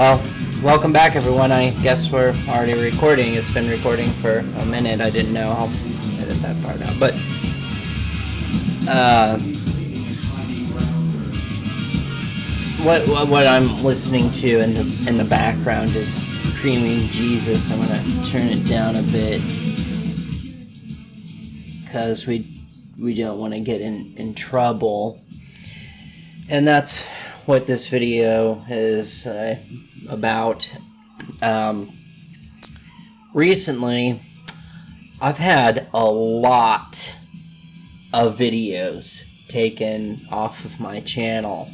Well, welcome back, everyone. I guess we're already recording. It's been recording for a minute. I didn't know. I'll edit that part out. But, what I'm listening to in the background is Screaming Jesus. I'm going to turn it down a bit because we don't want to get in trouble. And that's what this video is about. Recently, I've had a lot of videos taken off of my channel.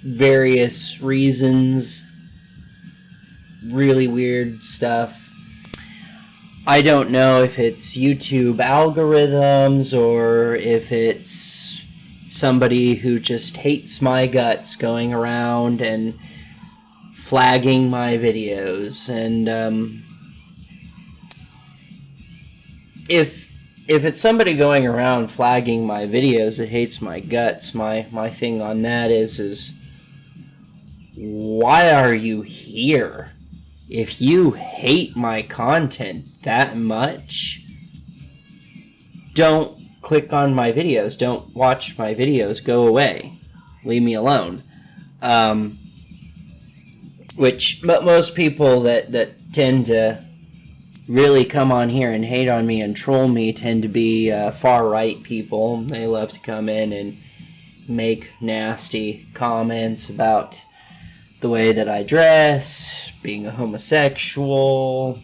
Various reasons, really weird stuff. I don't know if it's YouTube algorithms or if it's somebody who just hates my guts going around and flagging my videos. And if it's somebody going around flagging my videos that hates my guts, my thing on that is why are you here? If you hate my content that much, don't click on my videos. Don't watch my videos. Go away. Leave me alone. But most people that tend to really come on here and hate on me and troll me tend to be far-right people. They love to come in and make nasty comments about the way that I dress, being a homosexual,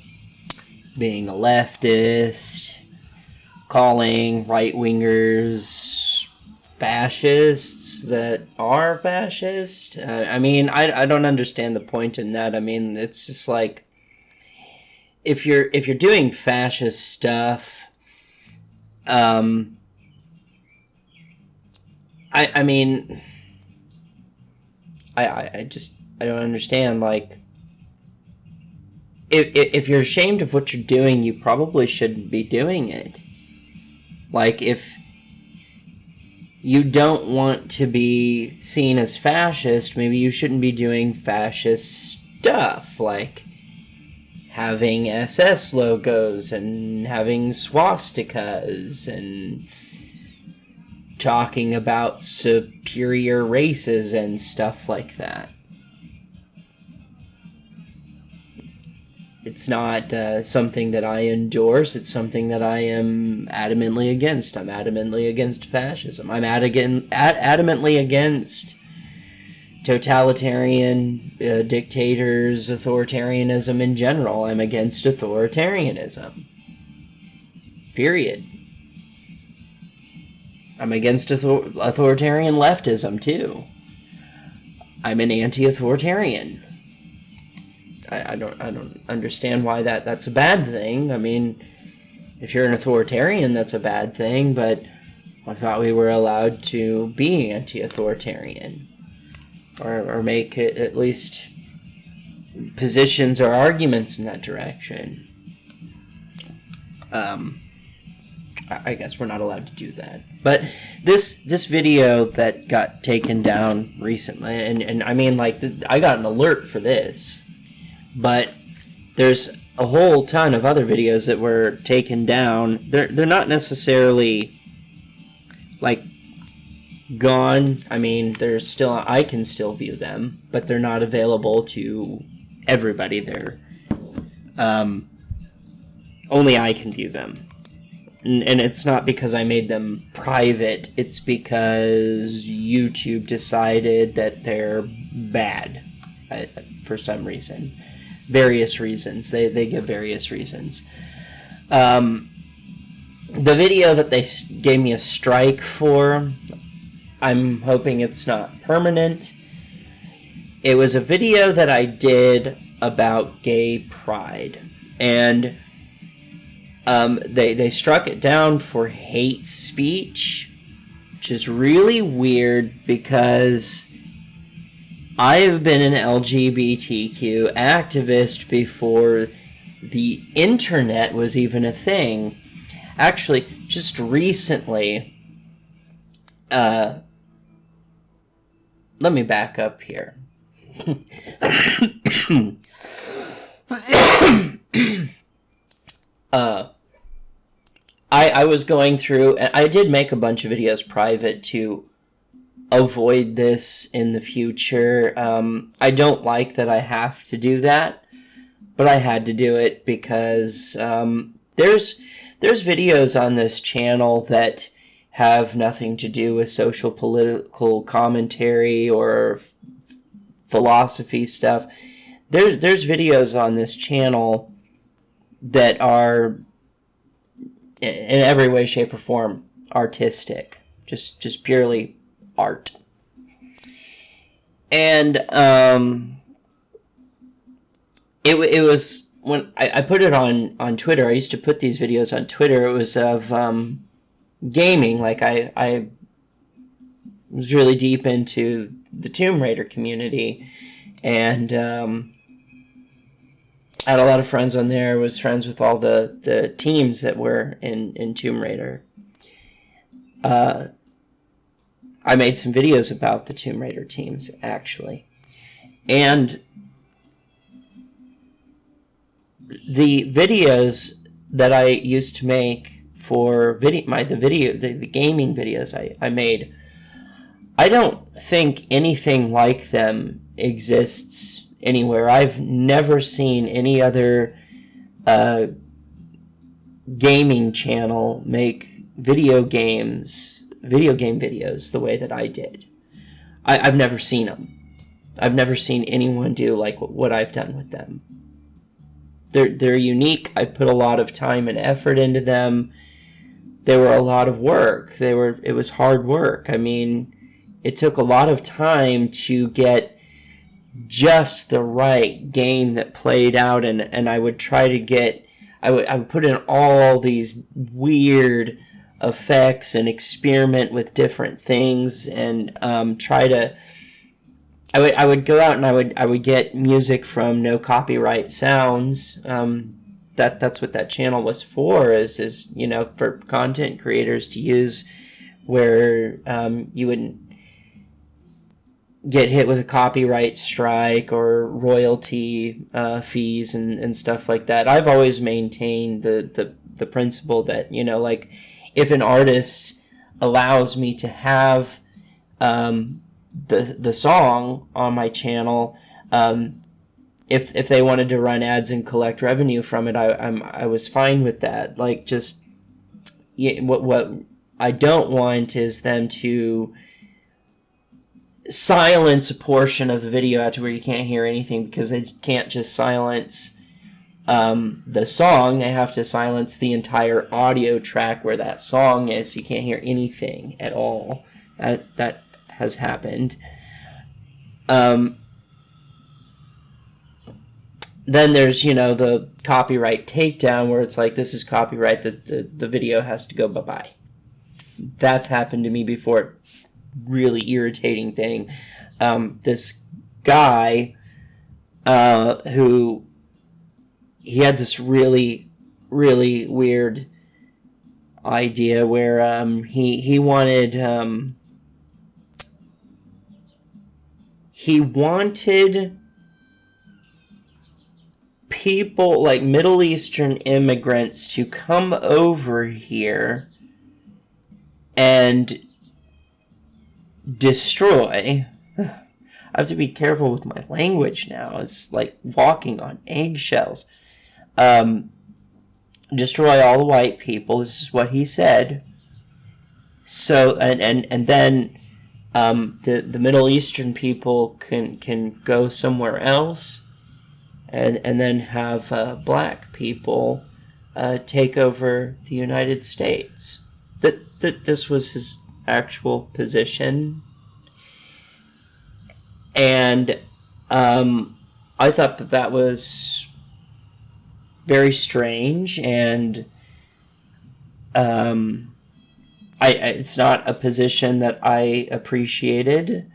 being a leftist, calling right-wingers fascists that are fascist. I mean, I don't understand the point in that. I mean, it's just like, if you're doing fascist stuff, I mean, I don't understand. Like, if you're ashamed of what you're doing, you probably shouldn't be doing it. Like, if you don't want to be seen as fascist, maybe you shouldn't be doing fascist stuff, like having SS logos and having swastikas and talking about superior races and stuff like that. It's not something that I endorse. It's something that I am adamantly against. I'm adamantly against fascism. I'm adamantly against totalitarian dictators, authoritarianism in general. I'm against authoritarianism. Period. I'm against authoritarian leftism, too. I'm an anti-authoritarian. I don't understand why that's a bad thing. I mean, if you're an authoritarian, that's a bad thing, but I thought we were allowed to be anti-authoritarian. Or make it at least positions or arguments in that direction. I guess we're not allowed to do that. But this video that got taken down recently, and I mean, like, I got an alert for this. But there's a whole ton of other videos that were taken down. They're not necessarily, like, gone. I mean, they're still, I can still view them, but they're not available to everybody. They're only I can view them. And it's not because I made them private. It's because YouTube decided that they're bad for some reason. Various reasons. They give various reasons. The video that they gave me a strike for, I'm hoping it's not permanent. It was a video that I did about gay pride. And they struck it down for hate speech, which is really weird because I have been an LGBTQ activist before the internet was even a thing. Actually, just recently, let me back up here. I was going through, and I did make a bunch of videos private to avoid this in the future. I don't like that I have to do that, but I had to do it because there's videos on this channel that have nothing to do with social political commentary or philosophy stuff. There's videos on this channel that are in every way, shape, or form artistic, just purely art. And it was when I put it on Twitter. I used to put these videos on Twitter. It was of gaming. Like I was really deep into the Tomb Raider community, and I had a lot of friends on there. Was friends with all the teams that were in Tomb Raider. I made some videos about the Tomb Raider teams, actually. And the videos that I used to make for the gaming videos I made, I don't think anything like them exists anywhere. I've never seen any other gaming channel make video game videos the way that I did. I've never seen them. I've never seen anyone do like what I've done with them. They're unique. I put a lot of time and effort into them. They were a lot of work. It was hard work. I mean, it took a lot of time to get just the right game that played out, and I would try to get, I would put in all these weird effects and experiment with different things, and try to, I would go out and I would get music from no copyright sounds. That's what that channel was for, is you know, for content creators to use, where you wouldn't get hit with a copyright strike or royalty fees and stuff like that. I've always maintained the principle that, you know, like, if an artist allows me to have the song on my channel, if they wanted to run ads and collect revenue from it, I was fine with that. Like, just what I don't want is them to silence a portion of the video out to where you can't hear anything, because they can't just silence the song. They have to silence the entire audio track where that song is, so you can't hear anything at all. That has happened. Then there's, you know, the copyright takedown, where it's like, this is copyright, the video has to go bye-bye. That's happened to me before. Really irritating thing. This guy who, he had this really weird idea where he wanted people, like Middle Eastern immigrants, to come over here and destroy. I have to be careful with my language now. It's like walking on eggshells. Destroy all the white people. This is what he said. So, and then the Middle Eastern people can go somewhere else, and then have black people take over the United States. That this was his actual position, and I thought that was very strange, and it's not a position that I appreciated.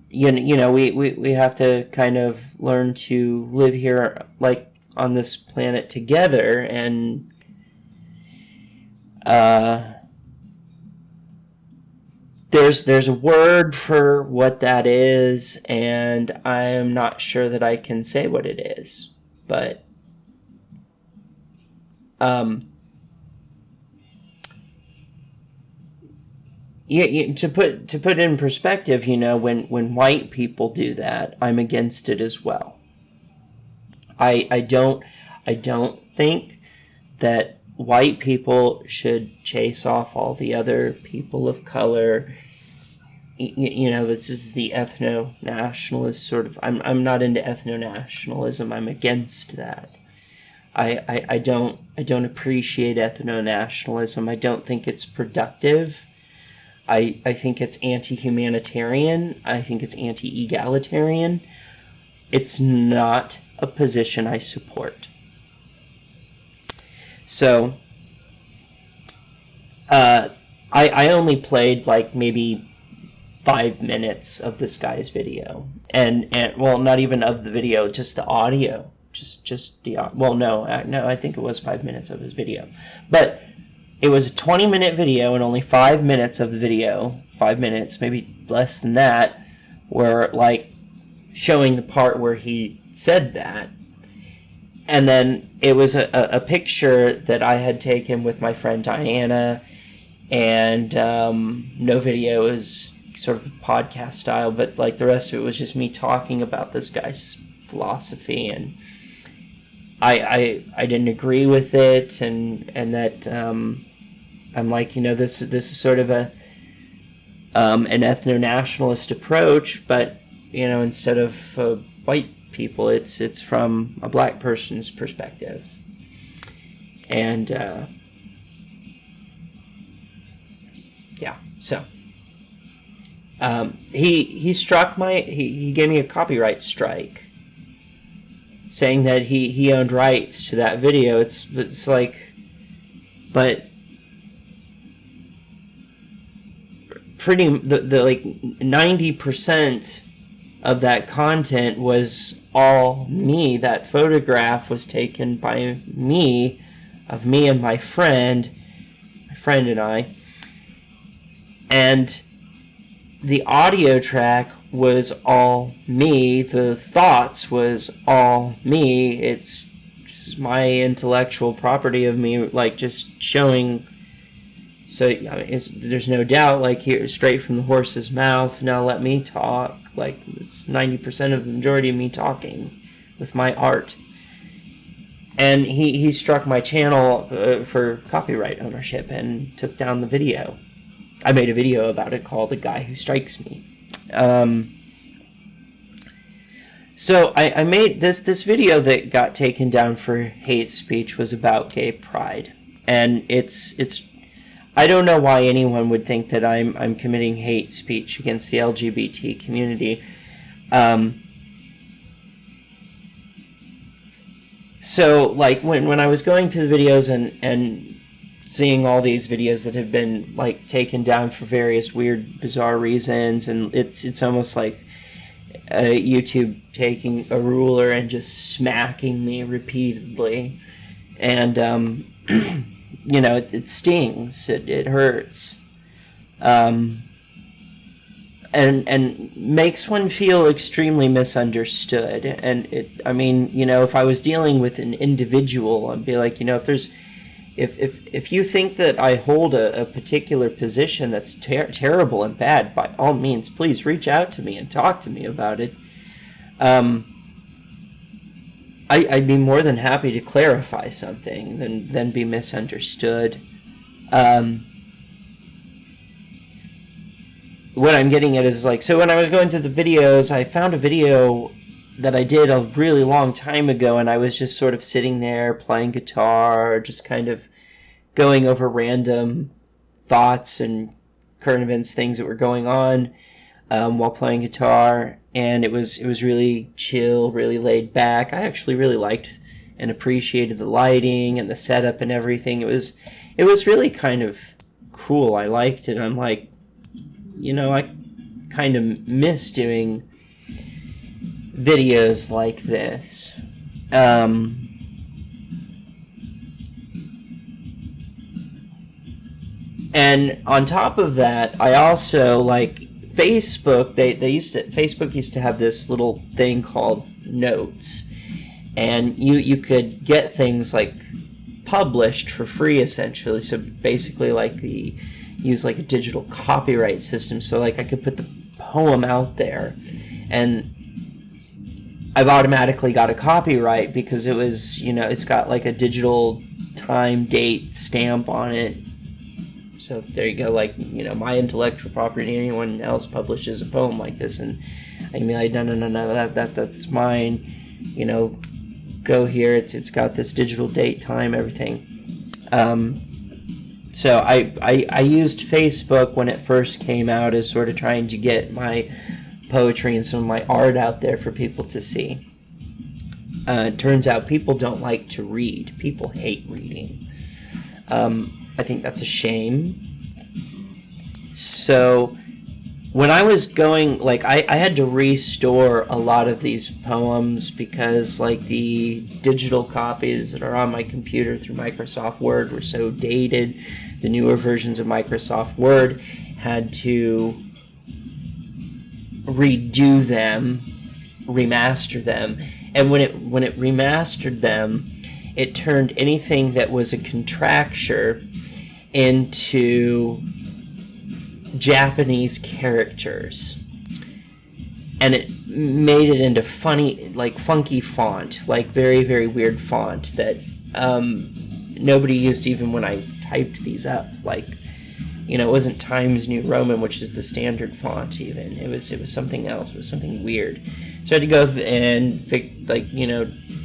You know, we have to kind of learn to live here, like, on this planet together, and there's a word for what that is, and I am not sure that I can say what it is, but yeah, to put it in perspective, you know, when white people do that, I'm against it as well. I don't think that white people should chase off all the other people of color. You know, this is the ethno-nationalist sort of. I'm not into ethno-nationalism. I'm against that. I don't appreciate ethno-nationalism. I don't think it's productive. I think it's anti-humanitarian. I think it's anti-egalitarian. It's not a position I support. So, I only played like maybe 5 minutes of this guy's video, and well, not even of the video, just the audio, just the well, no, I think it was 5 minutes of his video, but it was a 20-minute video, and only 5 minutes of the video, 5 minutes, maybe less than that, were like showing the part where he said that. And then it was a picture that I had taken with my friend Diana, and no video, is sort of podcast style, but like the rest of it was just me talking about this guy's philosophy, and I didn't agree with it, and that I'm like, you know, this is sort of an ethno-nationalist approach, but you know, instead of white people, it's from a black person's perspective. And yeah, so he struck he gave me a copyright strike, saying that he owned rights to that video. It's like, but pretty the like 90% of that content was all me. That photograph was taken by me, of me and my friend and I, and the audio track was all me, the thoughts was all me. It's just my intellectual property of me, like, just showing. So I mean, there's no doubt, like, here, straight from the horse's mouth, now let me talk. Like, it's 90% of the majority of me talking with my art. And he struck my channel for copyright ownership and took down the video. I made a video about it called "The Guy Who Strikes Me." So I made this video that got taken down for hate speech was about gay pride, and it's I don't know why anyone would think that I'm committing hate speech against the LGBT community. So, like, when I was going through the videos and seeing all these videos that have been, like, taken down for various weird, bizarre reasons, and it's almost like YouTube taking a ruler and just smacking me repeatedly, and you know, it stings, it hurts, and makes one feel extremely misunderstood. And I mean, you know, if I was dealing with an individual, I'd be like, you know, if you think that I hold a particular position that's terrible and bad, by all means, please reach out to me and talk to me about it. I'd be more than happy to clarify something than be misunderstood. What I'm getting at is, like, so when I was going through the videos, I found a video that I did a really long time ago, and I was just sort of sitting there playing guitar, just kind of going over random thoughts and current events, things that were going on while playing guitar, and it was really chill, really laid back. I actually really liked and appreciated the lighting and the setup and everything. It was really kind of cool. I liked it. I'm like, you know, I kind of miss doing videos like this. And on top of that, I also, like, Facebook, Facebook used to have this little thing called Notes. And you could get things, like, published for free, essentially. So basically, like, use, like, a digital copyright system. So, like, I could put the poem out there, and I've automatically got a copyright because it was, it's got, like, a digital time, date, stamp on it. So there you go, like, my intellectual property, anyone else publishes a poem like this, and I can be like, no, that's mine, go here, it's got this digital date, time, everything. So I used Facebook when it first came out as sort of trying to get my poetry and some of my art out there for people to see. It turns out people don't like to read. People hate reading. I think that's a shame. So when I was going, like, I had to restore a lot of these poems because, like, the digital copies that are on my computer through Microsoft Word were so dated. The newer versions of Microsoft Word had to redo them, remaster them, and when it remastered them, it turned anything that was a contracture into Japanese characters, and it made it into funny, like, funky font, like very, very weird font that nobody used even when I typed these up. Like, it wasn't Times New Roman, which is the standard font even. It was something else. It was something weird. So I had to go and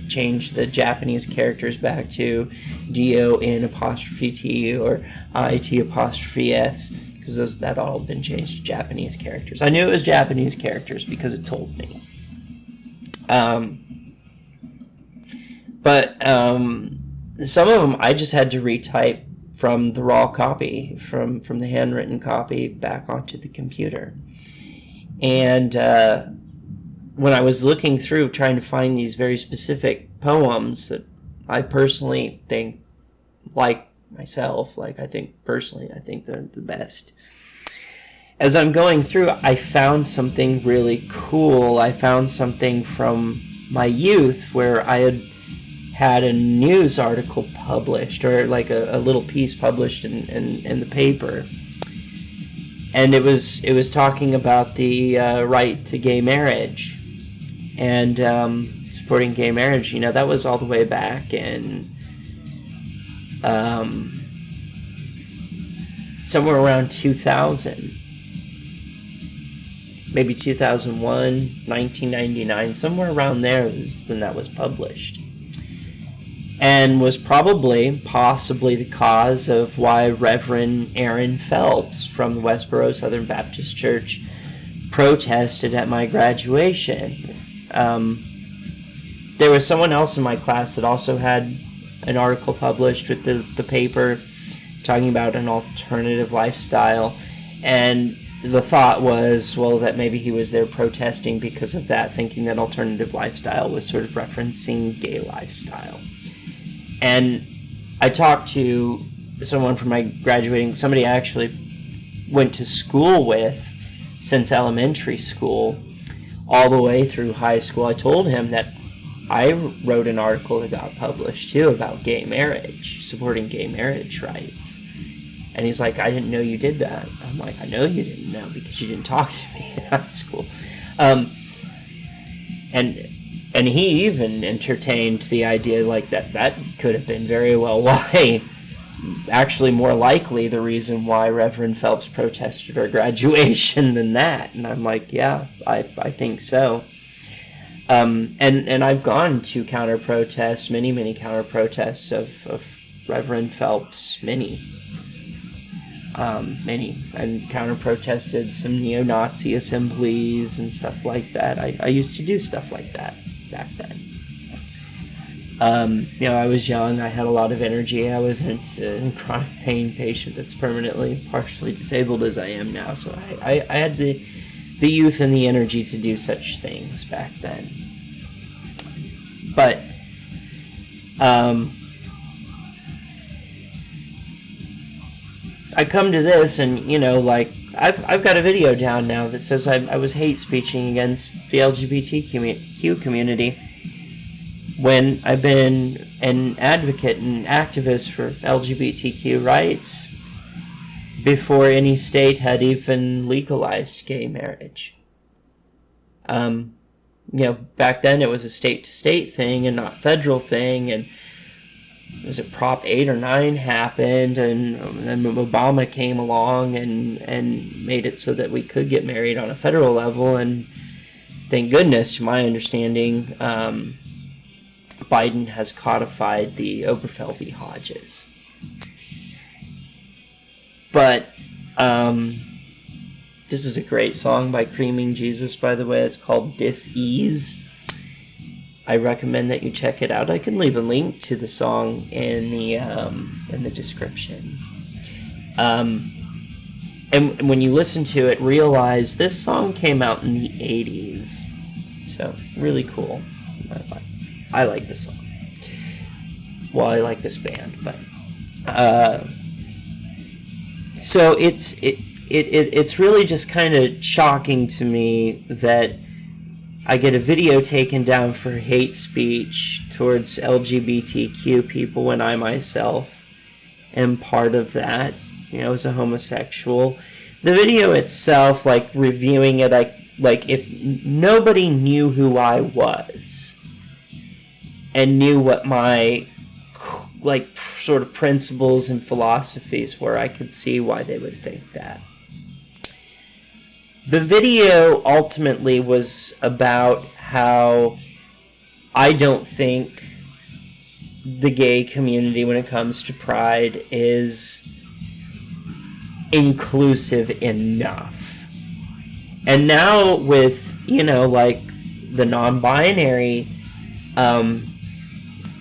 change the Japanese characters back to DON''T or IT''S, because that all been changed to Japanese characters. I knew it was Japanese characters because it told me. But some of them I just had to retype from the raw copy, from the handwritten copy back onto the computer. And when I was looking through trying to find these very specific poems that I personally think, like myself, I think they're the best. As I'm going through, I found something really cool. I found something from my youth where I had a news article published, or like a little piece published in the paper. And it was talking about the right to gay marriage and supporting gay marriage. That was all the way back in somewhere around 2000, maybe 2001, 1999, somewhere around there was when that was published, and was possibly the cause of why Reverend Aaron Phelps from the Westboro Southern Baptist Church protested at my graduation. There was someone else in my class that also had an article published with the paper talking about an alternative lifestyle, and the thought was, well, that maybe he was there protesting because of that, thinking that alternative lifestyle was sort of referencing gay lifestyle. And I talked to someone from my graduating, somebody I actually went to school with since elementary school all the way through high school. I told him that I wrote an article that got published too about gay marriage, supporting gay marriage rights. And he's like, I didn't know you did that. I'm like, I know you didn't know because you didn't talk to me in high school. And he even entertained the idea like that could have been very well why, actually more likely the reason why Reverend Phelps protested our graduation than that. And I'm like, yeah, I think so. And I've gone to counter-protests, many counter-protests of Reverend Phelps, many, and counter-protested some neo-Nazi assemblies and stuff like that. I used to do stuff like that back then. I was young, I had a lot of energy, I wasn't a chronic pain patient that's permanently, partially disabled as I am now, so I had the youth and the energy to do such things back then. But, I come to this, and you know, like I've got a video down now that says I was hate speeching against the LGBTQ community when I've been an advocate and activist for LGBTQ rights before any state had even legalized gay marriage. You know, back then it was a state-to-state thing and not federal thing, and was it Prop 8 or 9 happened, and then Obama came along and made it so that we could get married on a federal level, and thank goodness, to my understanding, Biden has codified the Obergefell v. Hodges. But, this is a great song by Creaming Jesus, by the way. It's called Dis-Ease. I recommend that you check it out. I can leave a link to the song in the description. And when you listen to it, realize this song came out in the 80s. So, really cool. I like this song. Well, I like this band, but so it's really just kind of shocking to me that I get a video taken down for hate speech towards LGBTQ people when I myself am part of that, you know, as a homosexual. The video itself, like, reviewing it, like if nobody knew who I was and knew what my, like, sort of principles and philosophies were, I could see why they would think that. The video ultimately was about how I don't think the gay community, when it comes to Pride, is inclusive enough. And now with, you know, like, the non-binary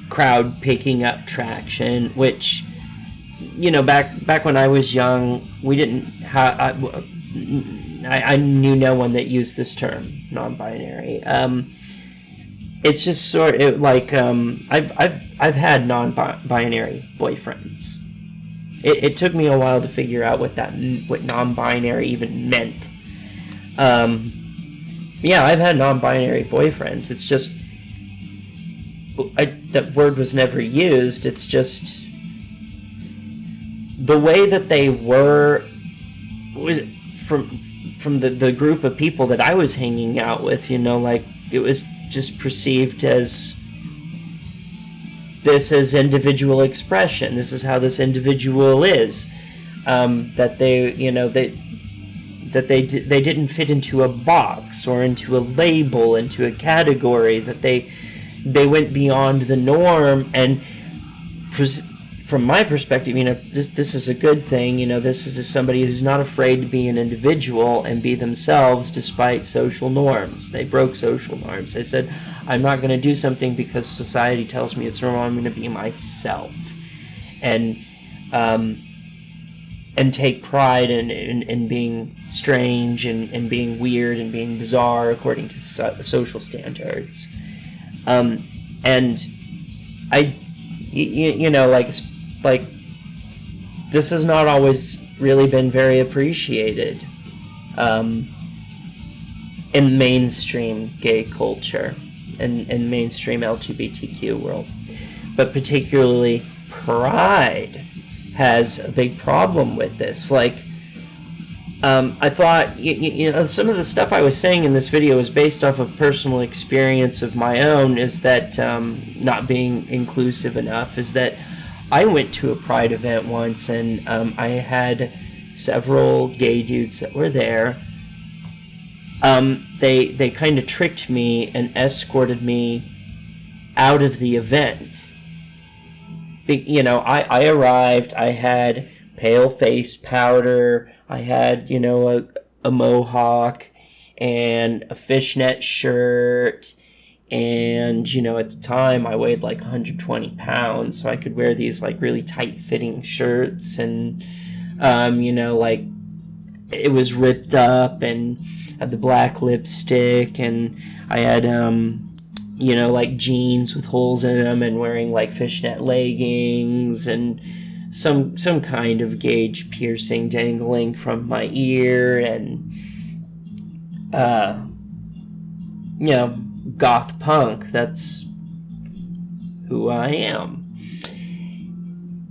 crowd picking up traction, which, you know, back when I was young, we didn't have... I knew no one that used this term, non-binary. It's just sort of like I've had non-binary boyfriends. It took me a while to figure out what non-binary even meant. Yeah, I've had non-binary boyfriends. It's just that word was never used. It's just the way that they were was from the group of people that I was hanging out with, you know, like, it was just perceived as this as individual expression. This is how this individual is. That they, you know, they didn't fit into a box or into a label, into a category, that they went beyond the norm. And from my perspective, you know, this is a good thing. You know, this is somebody who's not afraid to be an individual and be themselves despite social norms. They broke social norms. They said, I'm not going to do something because society tells me it's wrong. I'm going to be myself. And take pride in being strange and being weird and being bizarre according to social standards. And you know, like this has not always really been very appreciated in mainstream gay culture and mainstream LGBTQ world, but particularly Pride has a big problem with this. Like, I thought, you know, some of the stuff I was saying in this video was based off of personal experience of my own, is that not being inclusive enough, is that I went to a Pride event once, and I had several gay dudes that were there. They kind of tricked me and escorted me out of the event. You know, I arrived, I had pale face powder, I had, you know, a mohawk and a fishnet shirt, and, you know, at the time I weighed like 120 pounds, so I could wear these like really tight fitting shirts, and you know, like, it was ripped up and had the black lipstick, and I had you know, like jeans with holes in them, and wearing like fishnet leggings, and some kind of gauge piercing dangling from my ear, and you know, Goth-Punk. That's who I am.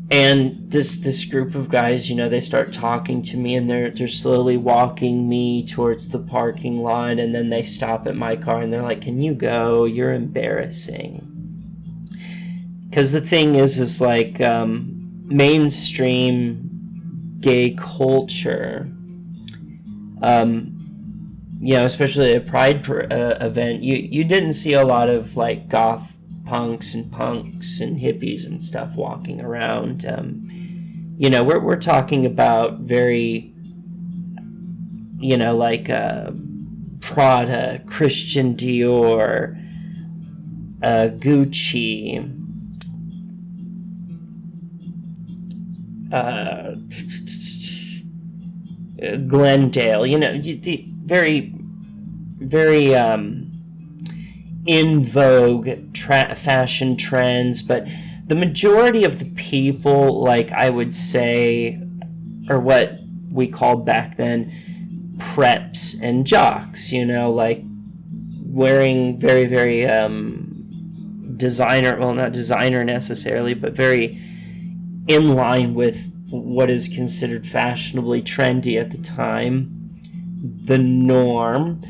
And this group of guys, you know, they start talking to me, and they're slowly walking me towards the parking lot, and then they stop at my car and they're like, "Can you go? You're embarrassing." Because the thing is like, mainstream gay culture, you know, especially at a Pride event, you didn't see a lot of like goth punks and hippies and stuff walking around. You know, we're talking about very, you know, like Prada, Christian Dior, Gucci, Glendale, you know, the very in vogue fashion trends. But the majority of the people, like, I would say, are what we called back then preps and jocks, you know, like wearing very designer, well, not designer necessarily, but very in line with what is considered fashionably trendy at the time, the norm.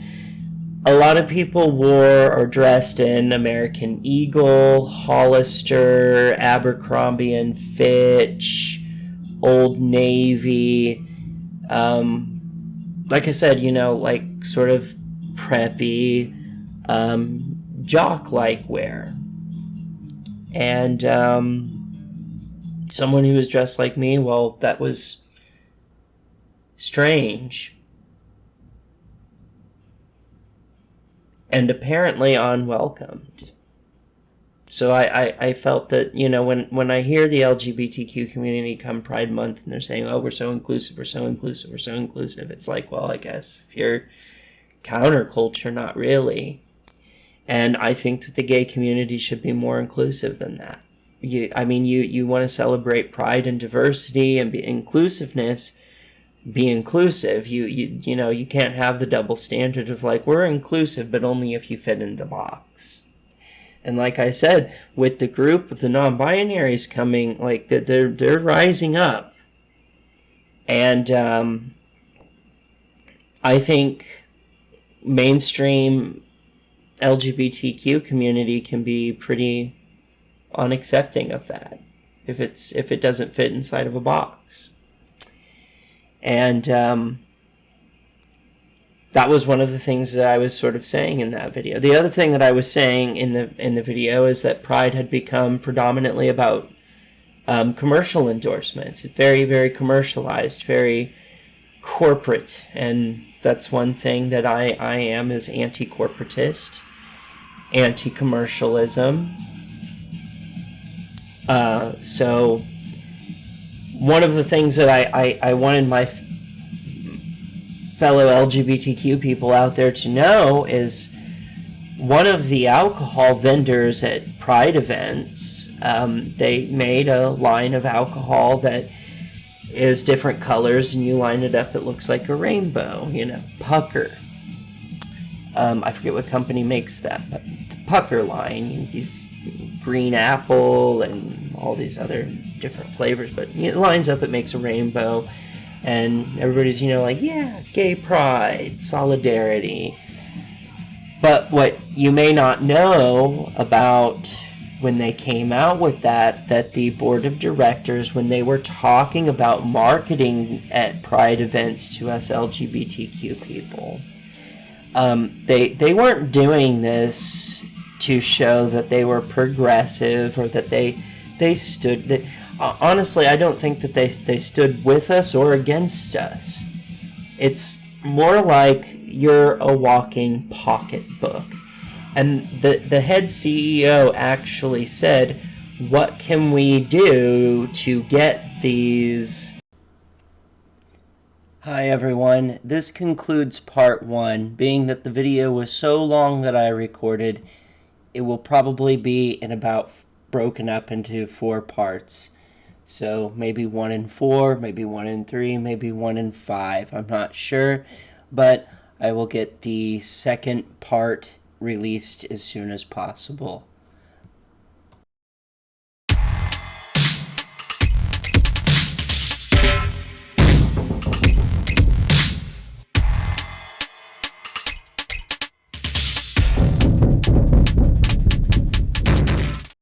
A lot of people wore or dressed in American Eagle, Hollister, Abercrombie and Fitch, Old Navy. Like I said, you know, like sort of preppy, jock-like wear. And someone who was dressed like me, well, that was strange. And apparently unwelcomed. So I felt that, you know, when I hear the LGBTQ community come Pride Month and they're saying, "Oh, we're so inclusive, we're so inclusive, we're so inclusive," it's like, well, I guess if you're counterculture, not really. And I think that the gay community should be more inclusive than that. You want to celebrate pride and diversity and inclusiveness. Be inclusive. You know, you can't have the double standard of like, we're inclusive, but only if you fit in the box. And like I said, with the group of the non-binaries coming, like they're rising up. And I think mainstream LGBTQ community can be pretty unaccepting of that if it doesn't fit inside of a box. And that was one of the things that I was sort of saying in that video. The other thing that I was saying in the video is that Pride had become predominantly about commercial endorsements. It's very commercialized, very corporate, and that's one thing that I am, is anti-corporatist, anti-commercialism. So one of the things that I wanted my fellow LGBTQ people out there to know is one of the alcohol vendors at Pride events, they made a line of alcohol that is different colors, and you line it up, it looks like a rainbow, you know, Pucker. I forget what company makes that, but the Pucker line, these green apple and all these other different flavors, but it lines up, it makes a rainbow, and everybody's, you know, like, yeah, gay pride, solidarity. But what you may not know about when they came out with that the board of directors, when they were talking about marketing at Pride events to us LGBTQ people, they weren't doing this to show that they were progressive or that they stood. Honestly, I don't think that they stood with us or against us. It's more like you're a walking pocketbook. And the head CEO actually said, what can we do to get these? Hi everyone, this concludes part 1. Being that the video was so long that I recorded, it will probably be broken up into 4 parts. So maybe 1 in 4, maybe 1 in 3, maybe 1 in 5. I'm not sure, but I will get the second part released as soon as possible.